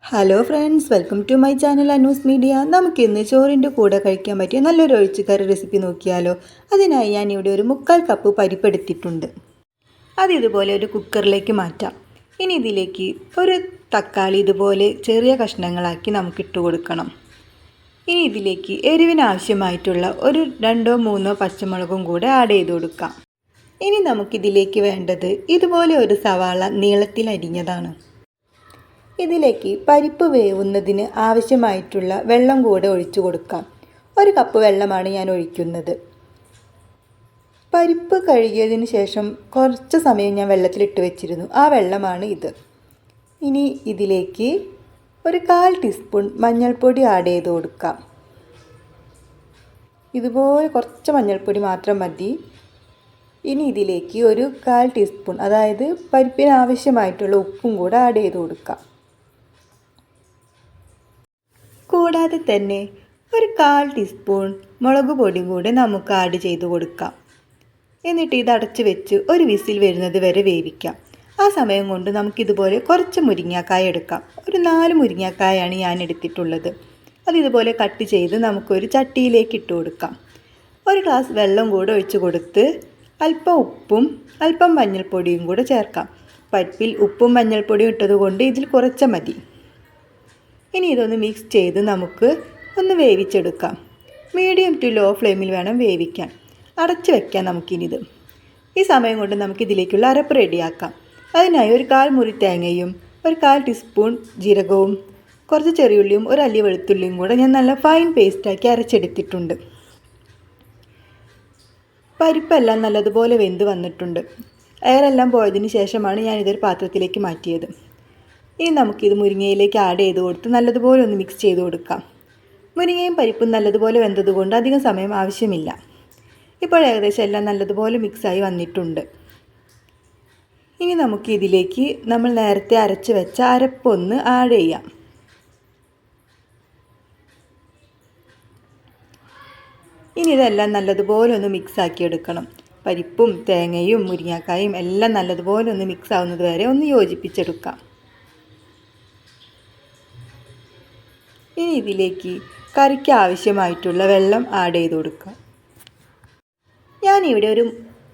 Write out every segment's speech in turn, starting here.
Hello friends, welcome to my channel Anu's media. നമുക്കിന്ന് ചോറിൻ്റെ കൂടെ കഴിക്കാൻ പറ്റിയ നല്ലൊരു ഒഴിച്ചുകറി റെസിപ്പി നോക്കിയാലോ. അതിനായി ഞാനിവിടെ ഒരു 3/4 കപ്പ് പരിപ്പ് എടുത്തിട്ടുണ്ട്. അത് ഇതുപോലെ ഒരു കുക്കറിലേക്ക് മാറ്റാം. ഇനി ഇതിലേക്ക് ഒരു തക്കാളി ഇതുപോലെ ചെറിയ കഷ്ണങ്ങളാക്കി നമുക്ക് ഇട്ട് കൊടുക്കണം. ഇനി ഇതിലേക്ക് എരിവിന് ആവശ്യമായിട്ടുള്ള ഒരു 2-3 പച്ചമുളകും കൂടെ ആഡ് ചെയ്ത് കൊടുക്കാം. ഇനി നമുക്കിതിലേക്ക് വേണ്ടത് ഇതുപോലെ ഒരു സവാള നീളത്തിൽ അരിഞ്ഞതാണ്. ഇതിലേക്ക് പരിപ്പ് വേവുന്നതിന് ആവശ്യമായിട്ടുള്ള വെള്ളം കൂടെ ഒഴിച്ചു കൊടുക്കാം. 1 കപ്പ് വെള്ളമാണ് ഞാൻ ഒഴിക്കുന്നത്. പരിപ്പ് കഴുകിയതിന് ശേഷം കുറച്ച് സമയം ഞാൻ വെള്ളത്തിലിട്ട് വെച്ചിരുന്നു. ആ വെള്ളമാണ് ഇത്. ഇനി ഇതിലേക്ക് ഒരു 1/4 ടീസ്പൂൺ മഞ്ഞൾപ്പൊടി ആഡ് ചെയ്ത് കൊടുക്കാം. ഇതുപോലെ കുറച്ച് മഞ്ഞൾപ്പൊടി മാത്രം മതി. ഇനി ഇതിലേക്ക് ഒരു 1/4 ടീസ്പൂൺ, അതായത് പരിപ്പിന് ആവശ്യമായിട്ടുള്ള ഉപ്പും കൂടെ ആഡ് ചെയ്ത് കൊടുക്കാം. കൂടാതെ തന്നെ ഒരു 1/4 ടീസ്പൂൺ മുളക് പൊടിയും കൂടെ നമുക്ക് ആഡ് ചെയ്ത് കൊടുക്കാം. എന്നിട്ട് ഇത് അടച്ച് വെച്ച് ഒരു വിസിൽ വരുന്നത് വരെ വേവിക്കാം. ആ സമയം കൊണ്ട് നമുക്കിതുപോലെ കുറച്ച് മുരിങ്ങാക്കായ എടുക്കാം. ഒരു 4 മുരിങ്ങാക്കായാണ് ഞാൻ എടുത്തിട്ടുള്ളത്. അതിതുപോലെ കട്ട് ചെയ്ത് നമുക്കൊരു ചട്ടിയിലേക്ക് ഇട്ട് കൊടുക്കാം. ഒരു ഗ്ലാസ് വെള്ളം കൂടെ ഒഴിച്ച് കൊടുത്ത് അല്പം ഉപ്പും അല്പം മഞ്ഞൾപ്പൊടിയും കൂടെ ചേർക്കാം. പരിപ്പിൽ ഉപ്പും മഞ്ഞൾപ്പൊടിയും ഇട്ടതുകൊണ്ട് ഇതിൽ കുറച്ച് മതി. ഇനി ഇതൊന്ന് മിക്സ് ചെയ്ത് നമുക്ക് ഒന്ന് വേവിച്ചെടുക്കാം. മീഡിയം ടു ലോ ഫ്ലെയിമിൽ വേണം വേവിക്കാൻ. അടച്ച് വയ്ക്കാം നമുക്കിനിത്. ഈ സമയം കൊണ്ട് നമുക്കിതിലേക്കുള്ള അരപ്പ് റെഡിയാക്കാം. അതിനായി ഒരു 1/4 മുറി തേങ്ങയും ഒരു 1/4 ടീസ്പൂൺ ജീരകവും കുറച്ച് ചെറിയുള്ളിയും ഒരു അല്ലി വെളുത്തുള്ളിയും കൂടെ ഞാൻ നല്ല ഫൈൻ പേസ്റ്റാക്കി അരച്ചെടുത്തിട്ടുണ്ട്. പരിപ്പെല്ലാം നല്ലതുപോലെ വെന്ത് വന്നിട്ടുണ്ട്. എയറെല്ലാം പോയതിന് ശേഷമാണ് ഞാനിതൊരു പാത്രത്തിലേക്ക് മാറ്റിയത്. ഇനി നമുക്കിത് മുരിങ്ങയിലേക്ക് ആഡ് ചെയ്ത് കൊടുത്ത് നല്ലതുപോലെ ഒന്ന് മിക്സ് ചെയ്ത് കൊടുക്കാം. മുരിങ്ങയും പരിപ്പും നല്ലതുപോലെ വെന്തതുകൊണ്ട് അധികം സമയം ആവശ്യമില്ല. ഇപ്പോൾ ഏകദേശം എല്ലാം നല്ലതുപോലെ മിക്സായി വന്നിട്ടുണ്ട്. ഇനി നമുക്ക് ഇതിലേക്ക് നമ്മൾ നേരത്തെ അരച്ച് വെച്ച അരപ്പൊന്ന് ആഡ് ചെയ്യാം. ഇനി ഇതെല്ലാം നല്ലതുപോലെ ഒന്ന് മിക്സാക്കി എടുക്കണം. പരിപ്പും തേങ്ങയും മുരിങ്ങാക്കായും എല്ലാം നല്ലതുപോലെ ഒന്ന് മിക്സ് ആവുന്നത് വരെ ഒന്ന് യോജിപ്പിച്ചെടുക്കാം. ഇനി ഇതിലേക്ക് കറിക്ക് ആവശ്യമായിട്ടുള്ള വെള്ളം ആഡ് ചെയ്ത് കൊടുക്കാം. ഞാനിവിടെ ഒരു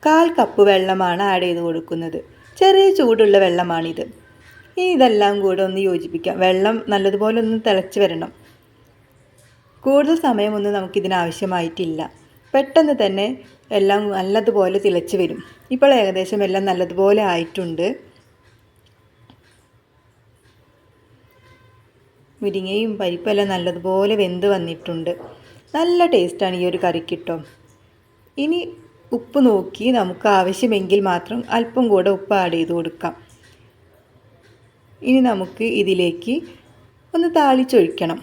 1/4 കപ്പ് വെള്ളമാണ് ആഡ് ചെയ്ത് കൊടുക്കുന്നത്. ചെറിയ ചൂടുള്ള വെള്ളമാണിത്. ഇനി ഇതെല്ലാം കൂടെ ഒന്ന് യോജിപ്പിക്കാം. വെള്ളം നല്ലതുപോലെ ഒന്ന് തിളച്ച് വരണം. കൂടുതൽ സമയമൊന്നും നമുക്കിതിനാവശ്യമായിട്ടില്ല. പെട്ടെന്ന് തന്നെ എല്ലാം നല്ലതുപോലെ തിളച്ച് വരും. ഇപ്പോൾ ഏകദേശം എല്ലാം നല്ലതുപോലെ ആയിട്ടുണ്ട്. മുരിങ്ങയും പരിപ്പെല്ലാം നല്ലതുപോലെ വെന്ത് വന്നിട്ടുണ്ട്. നല്ല ടേസ്റ്റാണ് ഈ ഒരു കറിക്കിട്ടോ. ഇനി ഉപ്പ് നോക്കി നമുക്ക് ആവശ്യമെങ്കിൽ മാത്രം അല്പം കൂടെ ഉപ്പ് ആഡ് ചെയ്ത് കൊടുക്കാം. ഇനി നമുക്ക് ഇതിലേക്ക് ഒന്ന് താളിച്ചൊഴിക്കണം.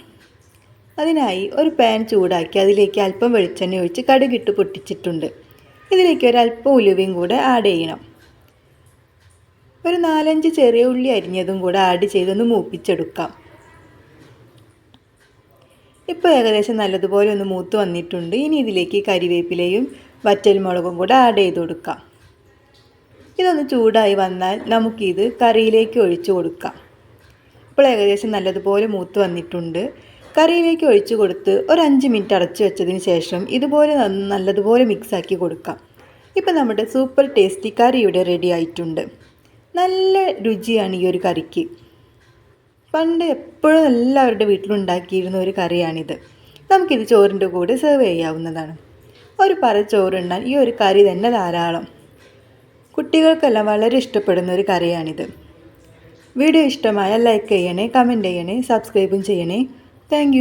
അതിനായി ഒരു പാൻ ചൂടാക്കി അതിലേക്ക് അല്പം വെളിച്ചെണ്ണ ഒഴിച്ച് കടുകിട്ട് പൊട്ടിച്ചിട്ടുണ്ട്. ഇതിലേക്ക് ഒരല്പം ഉലുവയും കൂടെ ആഡ് ചെയ്യണം. ഒരു 4-5 ചെറിയ ഉള്ളി അരിഞ്ഞതും കൂടെ ആഡ് ചെയ്തൊന്ന് മൂപ്പിച്ചെടുക്കാം. ഇപ്പോൾ ഏകദേശം നല്ലതുപോലെ ഒന്ന് മൂത്ത് വന്നിട്ടുണ്ട്. ഇനി ഇതിലേക്ക് കരിവേപ്പിലയും വറ്റൽമുളകും കൂടെ ആഡ് ചെയ്ത് കൊടുക്കാം. ഇതൊന്ന് ചൂടായി വന്നാൽ നമുക്കിത് കറിയിലേക്ക് ഒഴിച്ചു കൊടുക്കാം. ഇപ്പോൾ ഏകദേശം നല്ലതുപോലെ മൂത്ത് വന്നിട്ടുണ്ട്. കറിയിലേക്ക് ഒഴിച്ചു കൊടുത്ത് ഒരു 5 മിനിറ്റ് അടച്ചു വെച്ചതിന് ശേഷം ഇതുപോലെ നല്ലതുപോലെ മിക്സാക്കി കൊടുക്കാം. ഇപ്പോൾ നമ്മുടെ സൂപ്പർ ടേസ്റ്റി കറി ഇവിടെ റെഡി ആയിട്ടുണ്ട്. നല്ല രുചിയാണ് ഈ ഒരു കറിക്ക്. പണ്ട് എപ്പോഴും എല്ലാവരുടെ വീട്ടിലുണ്ടാക്കിയിരുന്ന ഒരു കറിയാണിത്. നമുക്കിത് ചോറിൻ്റെ കൂടെ സെർവ് ചെയ്യാവുന്നതാണ്. ഒരു പറ ചോറുണ്ണാൻ ഈ ഒരു കറി തന്നെ ധാരാളം. കുട്ടികൾക്കെല്ലാം വളരെ ഇഷ്ടപ്പെടുന്ന ഒരു കറിയാണിത്. വീഡിയോ ഇഷ്ടമായാൽ ലൈക്ക് ചെയ്യണേ, കമൻറ്റ് ചെയ്യണേ, സബ്സ്ക്രൈബും ചെയ്യണേ. താങ്ക്